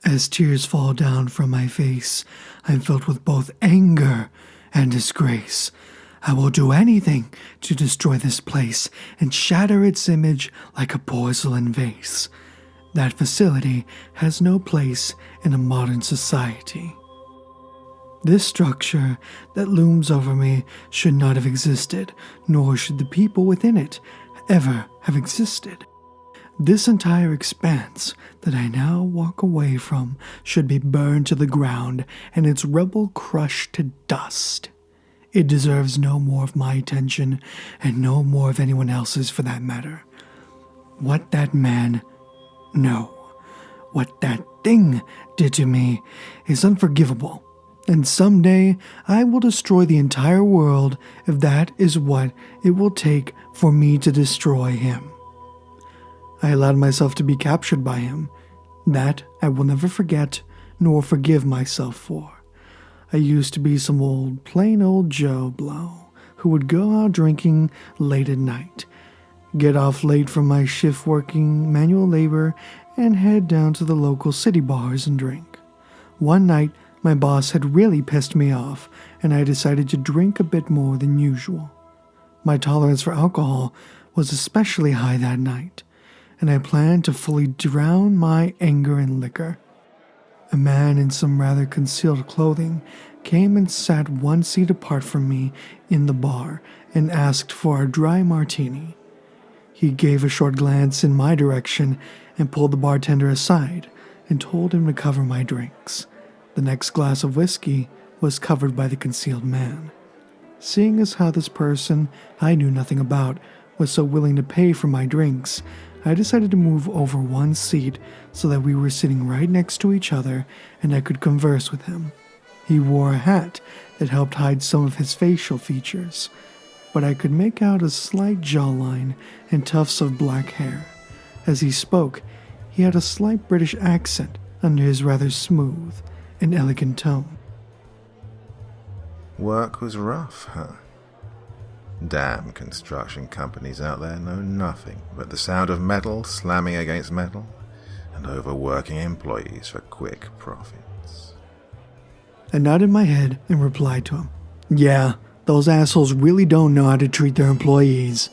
As tears fall down from my face, I'm filled with both anger and disgrace. I will do anything to destroy this place and shatter its image like a porcelain vase. That facility has no place in a modern society. This structure that looms over me should not have existed, nor should the people within it ever have existed. This entire expanse that I now walk away from should be burned to the ground and its rubble crushed to dust. It deserves no more of my attention and no more of anyone else's for that matter. What that man, no, what that thing did to me is unforgivable. And someday I will destroy the entire world if that is what it will take for me to destroy him. I allowed myself to be captured by him. That I will never forget nor forgive myself for. I used to be some plain old Joe Blow who would go out drinking late at night, get off late from my shift working manual labor, and head down to the local city bars and drink. One night, my boss had really pissed me off, and I decided to drink a bit more than usual. My tolerance for alcohol was especially high that night, and I planned to fully drown my anger in liquor. A man in some rather concealed clothing came and sat one seat apart from me in the bar and asked for a dry martini. He gave a short glance in my direction and pulled the bartender aside and told him to cover my drinks. The next glass of whiskey was covered by the concealed man. Seeing as how this person I knew nothing about was so willing to pay for my drinks, I decided to move over one seat so that we were sitting right next to each other and I could converse with him. He wore a hat that helped hide some of his facial features, but I could make out a slight jawline and tufts of black hair. As he spoke, he had a slight British accent under his rather smooth and elegant tone. Work was rough, huh? Damn construction companies out there know nothing but the sound of metal slamming against metal and overworking employees for quick profits. I nodded my head and replied to him, "Yeah, those assholes really don't know how to treat their employees."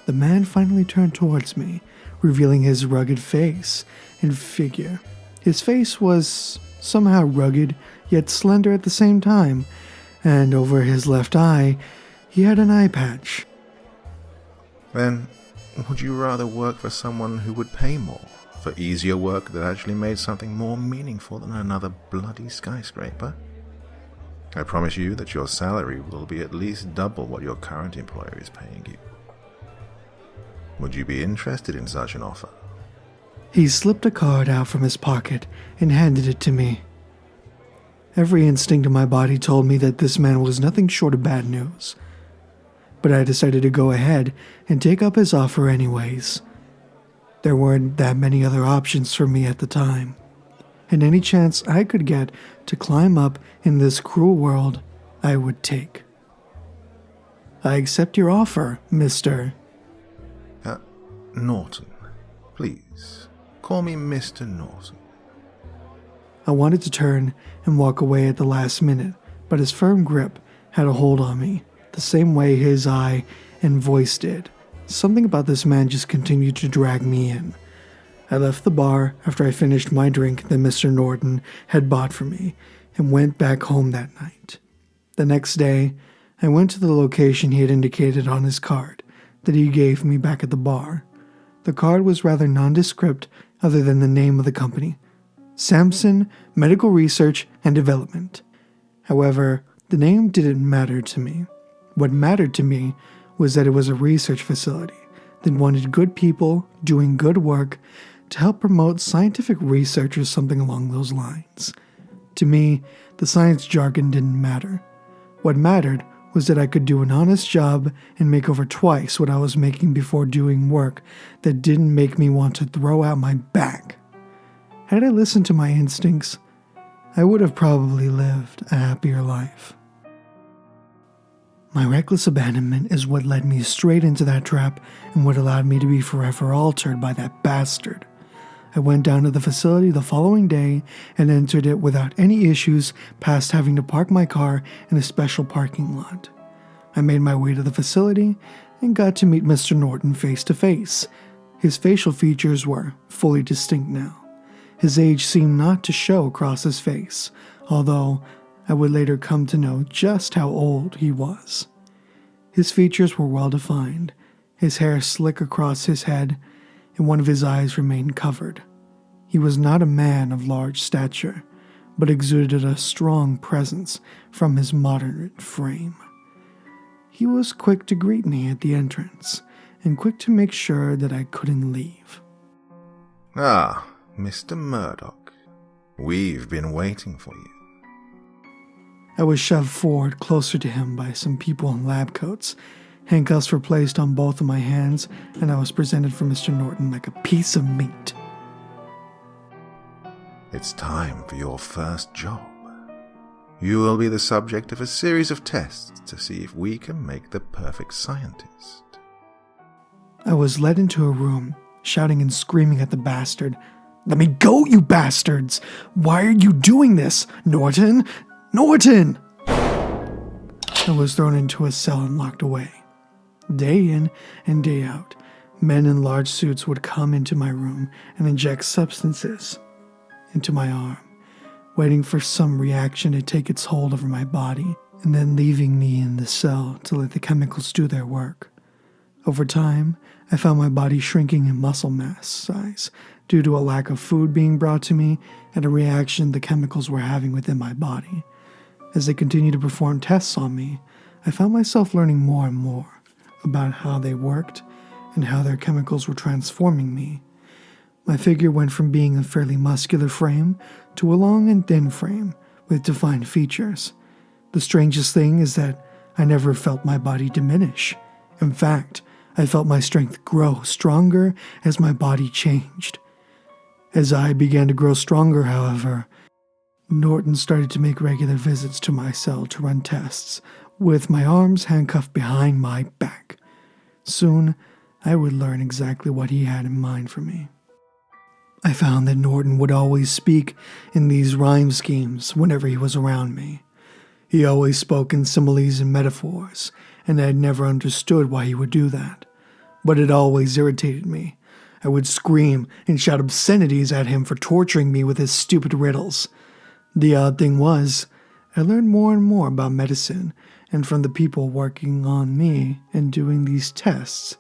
The man finally turned towards me, revealing his rugged face and figure. His face was somehow rugged, yet slender at the same time, and over his left eye, he had an eye patch. Then, would you rather work for someone who would pay more, for easier work that actually made something more meaningful than another bloody skyscraper? I promise you that your salary will be at least double what your current employer is paying you. Would you be interested in such an offer? He slipped a card out from his pocket and handed it to me. Every instinct in my body told me that this man was nothing short of bad news, but I decided to go ahead and take up his offer anyways. There weren't that many other options for me at the time, and any chance I could get to climb up in this cruel world, I would take. "I accept your offer, Mr. Norton. Please, call me Mr. Norton." I wanted to turn and walk away at the last minute, but his firm grip had a hold on me, the same way his eye and voice did. Something about this man just continued to drag me in. I left the bar after I finished my drink that Mr. Norton had bought for me and went back home that night. The next day, I went to the location he had indicated on his card that he gave me back at the bar. The card was rather nondescript other than the name of the company, Samson Medical Research and Development. However, the name didn't matter to me. What mattered to me was that it was a research facility that wanted good people doing good work to help promote scientific research or something along those lines. To me, the science jargon didn't matter. What mattered was that I could do an honest job and make over twice what I was making before doing work that didn't make me want to throw out my back. Had I listened to my instincts, I would have probably lived a happier life. My reckless abandonment is what led me straight into that trap and what allowed me to be forever altered by that bastard. I went down to the facility the following day and entered it without any issues past having to park my car in a special parking lot. I made my way to the facility and got to meet Mr. Norton face to face. His facial features were fully distinct now. His age seemed not to show across his face, although I would later come to know just how old he was. His features were well defined, his hair slick across his head, and one of his eyes remained covered. He was not a man of large stature, but exuded a strong presence from his moderate frame. He was quick to greet me at the entrance, and quick to make sure that I couldn't leave. Ah, Mr. Murdoch, we've been waiting for you. I was shoved forward closer to him by some people in lab coats. Handcuffs were placed on both of my hands, and I was presented for Mr. Norton like a piece of meat. It's time for your first job. You will be the subject of a series of tests to see if we can make the perfect scientist. I was led into a room, shouting and screaming at the bastard. "Let me go, you bastards! Why are you doing this? Norton! Norton!" I was thrown into a cell and locked away. Day in and day out, men in large suits would come into my room and inject substances into my arm, waiting for some reaction to take its hold over my body, and then leaving me in the cell to let the chemicals do their work. Over time, I found my body shrinking in muscle mass size due to a lack of food being brought to me and a reaction the chemicals were having within my body. As they continued to perform tests on me, I found myself learning more and more about how they worked and how their chemicals were transforming me. My figure went from being a fairly muscular frame to a long and thin frame with defined features. The strangest thing is that I never felt my body diminish. In fact, I felt my strength grow stronger as my body changed. As I began to grow stronger, however, Norton started to make regular visits to my cell to run tests, with my arms handcuffed behind my back. Soon, I would learn exactly what he had in mind for me. I found that Norton would always speak in these rhyme schemes whenever he was around me. He always spoke in similes and metaphors, and I had never understood why he would do that. But it always irritated me. I would scream and shout obscenities at him for torturing me with his stupid riddles. The odd thing was, I learned more and more about medicine, and from the people working on me and doing these tests,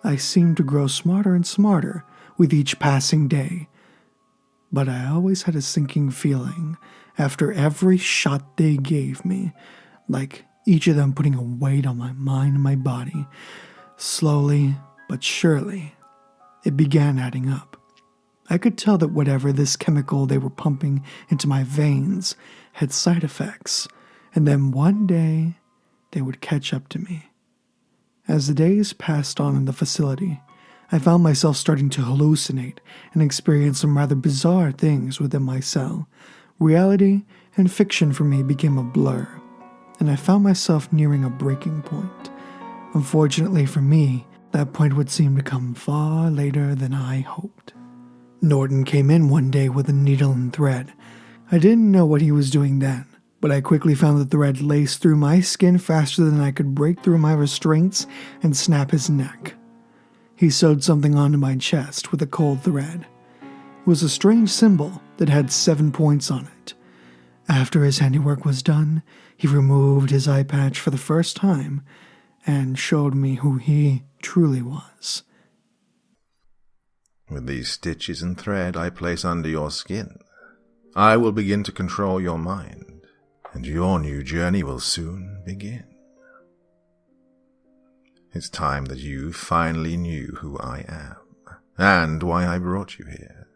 I seemed to grow smarter and smarter with each passing day. But I always had a sinking feeling after every shot they gave me, like each of them putting a weight on my mind and my body. Slowly but surely, it began adding up. I could tell that whatever this chemical they were pumping into my veins had side effects, and then one day they would catch up to me. As the days passed on in the facility, I found myself starting to hallucinate and experience some rather bizarre things within my cell. Reality and fiction for me became a blur, and I found myself nearing a breaking point. Unfortunately for me, that point would seem to come far later than I hoped. Norton came in one day with a needle and thread. I didn't know what he was doing then, but I quickly found the thread laced through my skin faster than I could break through my restraints and snap his neck. He sewed something onto my chest with a cold thread. It was a strange symbol that had 7 points on it. After his handiwork was done, he removed his eye patch for the first time and showed me who he truly was. With these stitches and thread I place under your skin, I will begin to control your mind, and your new journey will soon begin. It's time that you finally knew who I am, and why I brought you here.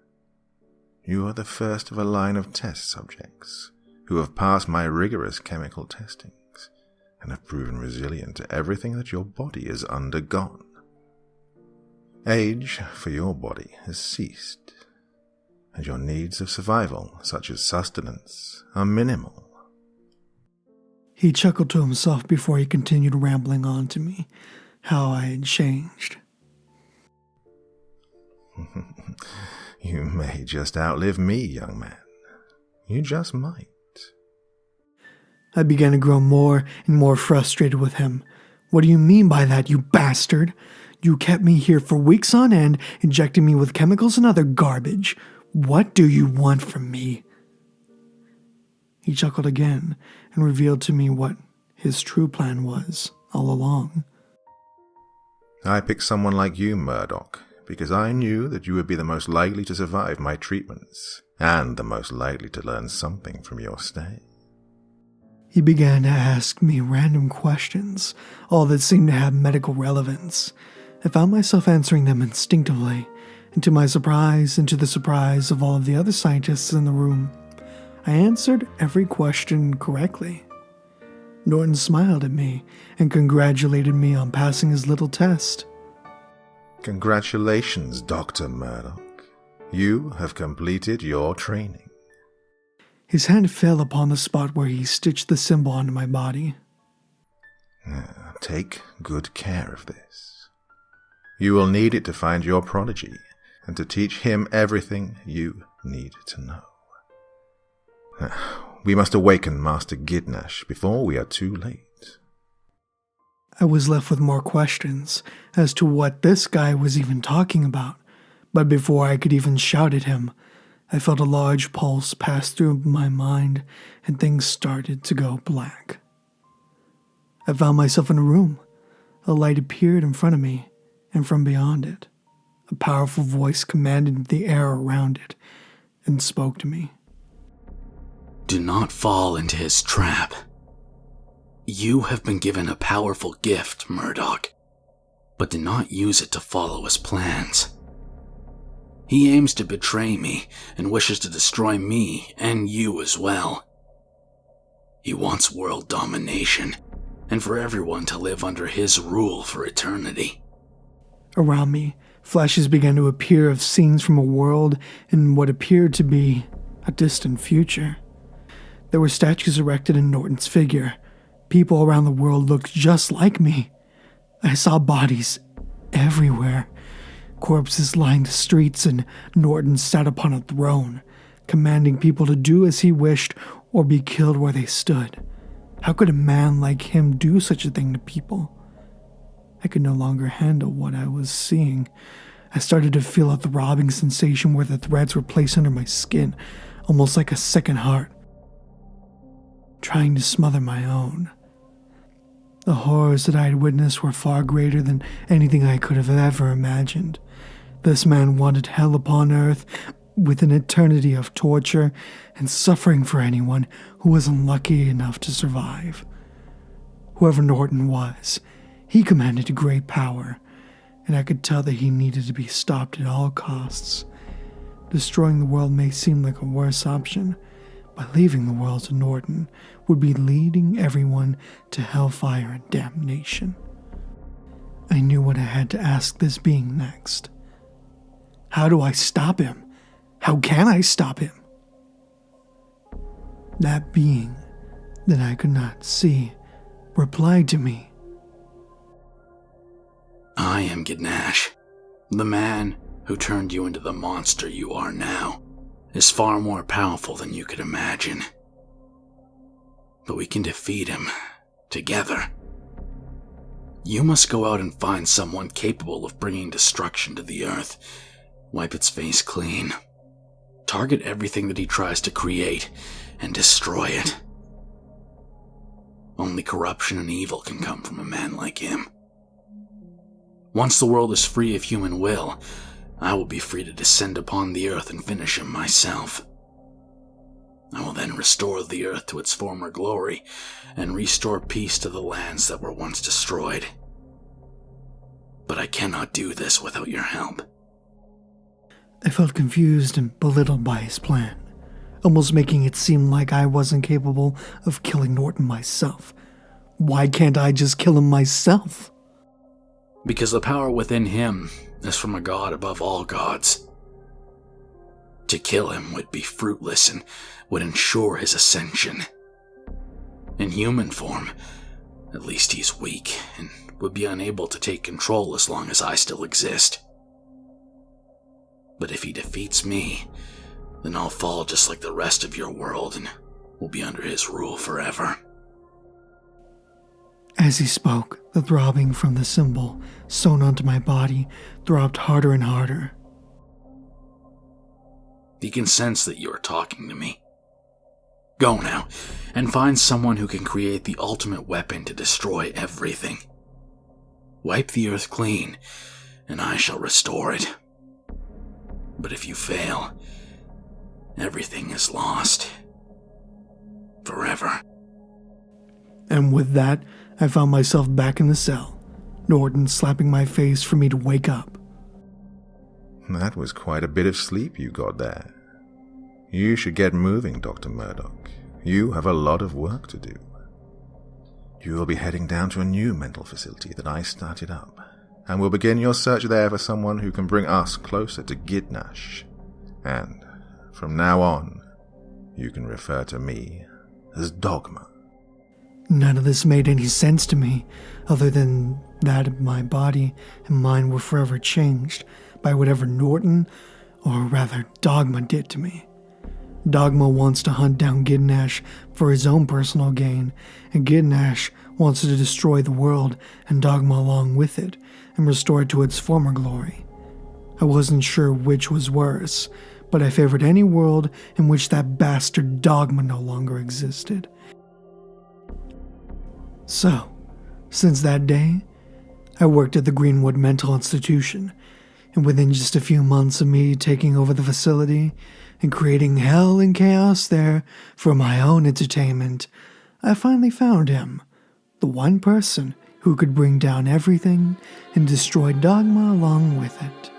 You are the first of a line of test subjects who have passed my rigorous chemical testings and have proven resilient to everything that your body has undergone. Age for your body has ceased, and your needs of survival, such as sustenance, are minimal. He chuckled to himself before he continued rambling on to me, how I had changed. You may just outlive me, young man. You just might. I began to grow more and more frustrated with him. What do you mean by that, you bastard? You kept me here for weeks on end, injecting me with chemicals and other garbage. What do you want from me? He chuckled again and revealed to me what his true plan was all along. I picked someone like you, Murdoch, because I knew that you would be the most likely to survive my treatments, and the most likely to learn something from your stay. He began to ask me random questions, all that seemed to have medical relevance. I found myself answering them instinctively, and to my surprise, and to the surprise of all of the other scientists in the room, I answered every question correctly. Norton smiled at me and congratulated me on passing his little test. Congratulations, Dr. Murdoch. You have completed your training. His hand fell upon the spot where he stitched the symbol onto my body. Take good care of this. You will need it to find your prodigy, and to teach him everything you need to know. We must awaken Master Gidnash before we are too late. I was left with more questions as to what this guy was even talking about, but before I could even shout at him, I felt a large pulse pass through my mind and things started to go black. I found myself in a room. A light appeared in front of me, and from beyond it, a powerful voice commanded the air around it and spoke to me. Do not fall into his trap. You have been given a powerful gift, Murdoch, but do not use it to follow his plans. He aims to betray me and wishes to destroy me and you as well. He wants world domination and for everyone to live under his rule for eternity. Around me, flashes began to appear of scenes from a world in what appeared to be a distant future. There were statues erected in Norton's figure. People around the world looked just like me. I saw bodies everywhere. Corpses lined the streets, and Norton sat upon a throne, commanding people to do as he wished or be killed where they stood. How could a man like him do such a thing to people? I could no longer handle what I was seeing. I started to feel a throbbing sensation where the threads were placed under my skin, almost like a second heart, trying to smother my own. The horrors that I had witnessed were far greater than anything I could have ever imagined. This man wanted hell upon earth with an eternity of torture and suffering for anyone who was unlucky enough to survive. Whoever Norton was, he commanded great power, and I could tell that he needed to be stopped at all costs. Destroying the world may seem like a worse option, but leaving the world to Norton would be leading everyone to hellfire and damnation. I knew what I had to ask this being next. How do I stop him? How can I stop him? That being that I could not see replied to me. I am Gidnash. The man who turned you into the monster you are now is far more powerful than you could imagine. But we can defeat him together. You must go out and find someone capable of bringing destruction to the earth. Wipe its face clean. Target everything that he tries to create and destroy it. Only corruption and evil can come from a man like him. Once the world is free of human will, I will be free to descend upon the earth and finish him myself. I will then restore the earth to its former glory and restore peace to the lands that were once destroyed. But I cannot do this without your help. I felt confused and belittled by his plan, almost making it seem like I wasn't capable of killing Norton myself. Why can't I just kill him myself? Because the power within him is from a god above all gods. To kill him would be fruitless and would ensure his ascension. In human form, at least he's weak and would be unable to take control as long as I still exist. But if he defeats me, then I'll fall just like the rest of your world and will be under his rule forever. As he spoke, the throbbing from the symbol sewn onto my body throbbed harder and harder. He can sense that you are talking to me. Go now, and find someone who can create the ultimate weapon to destroy everything. Wipe the earth clean, and I shall restore it. But if you fail, everything is lost. Forever. And with that, I found myself back in the cell, Norton slapping my face for me to wake up. That was quite a bit of sleep you got there. You should get moving, Dr. Murdoch. You have a lot of work to do. You will be heading down to a new mental facility that I started up, and will begin your search there for someone who can bring us closer to Gidnash. And from now on, you can refer to me as Dogma. None of this made any sense to me, other than that my body and mind were forever changed by whatever Norton, or rather Dogma, did to me. Dogma wants to hunt down Gidnash for his own personal gain, and Gidnash wants to destroy the world and Dogma along with it and restore it to its former glory. I wasn't sure which was worse, but I favored any world in which that bastard Dogma no longer existed. So, since that day, I worked at the Greenwood Mental Institution, and within just a few months of me taking over the facility and creating hell and chaos there for my own entertainment, I finally found him, the one person who could bring down everything and destroy Dogma along with it.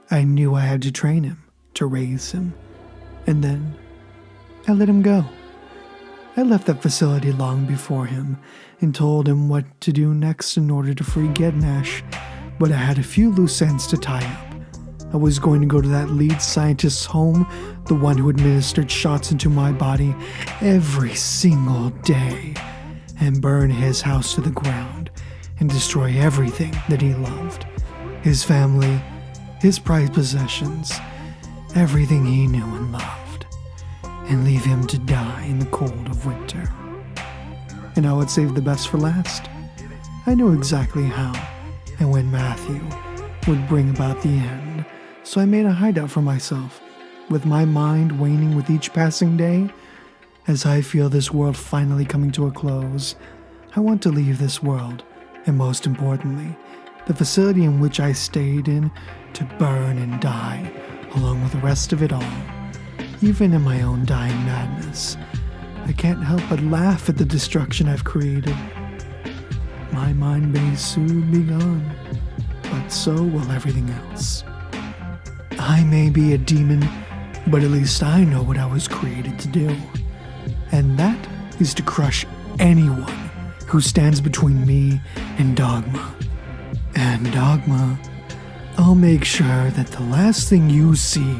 I knew I had to train him, to raise him, and then I let him go. I left that facility long before him and told him what to do next in order to free Gidnash, but I had a few loose ends to tie up. I was going to go to that lead scientist's home, the one who administered shots into my body every single day, and burn his house to the ground and destroy everything that he loved. His family, his prized possessions, everything he knew and loved, and leave him to die in the cold of winter. And I would save the best for last. I knew exactly how and when Matthew would bring about the end, so I made a hideout for myself, with my mind waning with each passing day. As I feel this world finally coming to a close, I want to leave this world, and most importantly, the facility in which I stayed in, to burn and die, along with the rest of it all. Even in my own dying madness, I can't help but laugh at the destruction I've created. My mind may soon be gone, but so will everything else. I may be a demon, but at least I know what I was created to do. And that is to crush anyone who stands between me and Dogma. And Dogma, I'll make sure that the last thing you see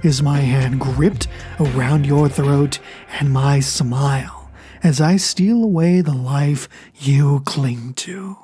is my hand gripped around your throat and my smile as I steal away the life you cling to.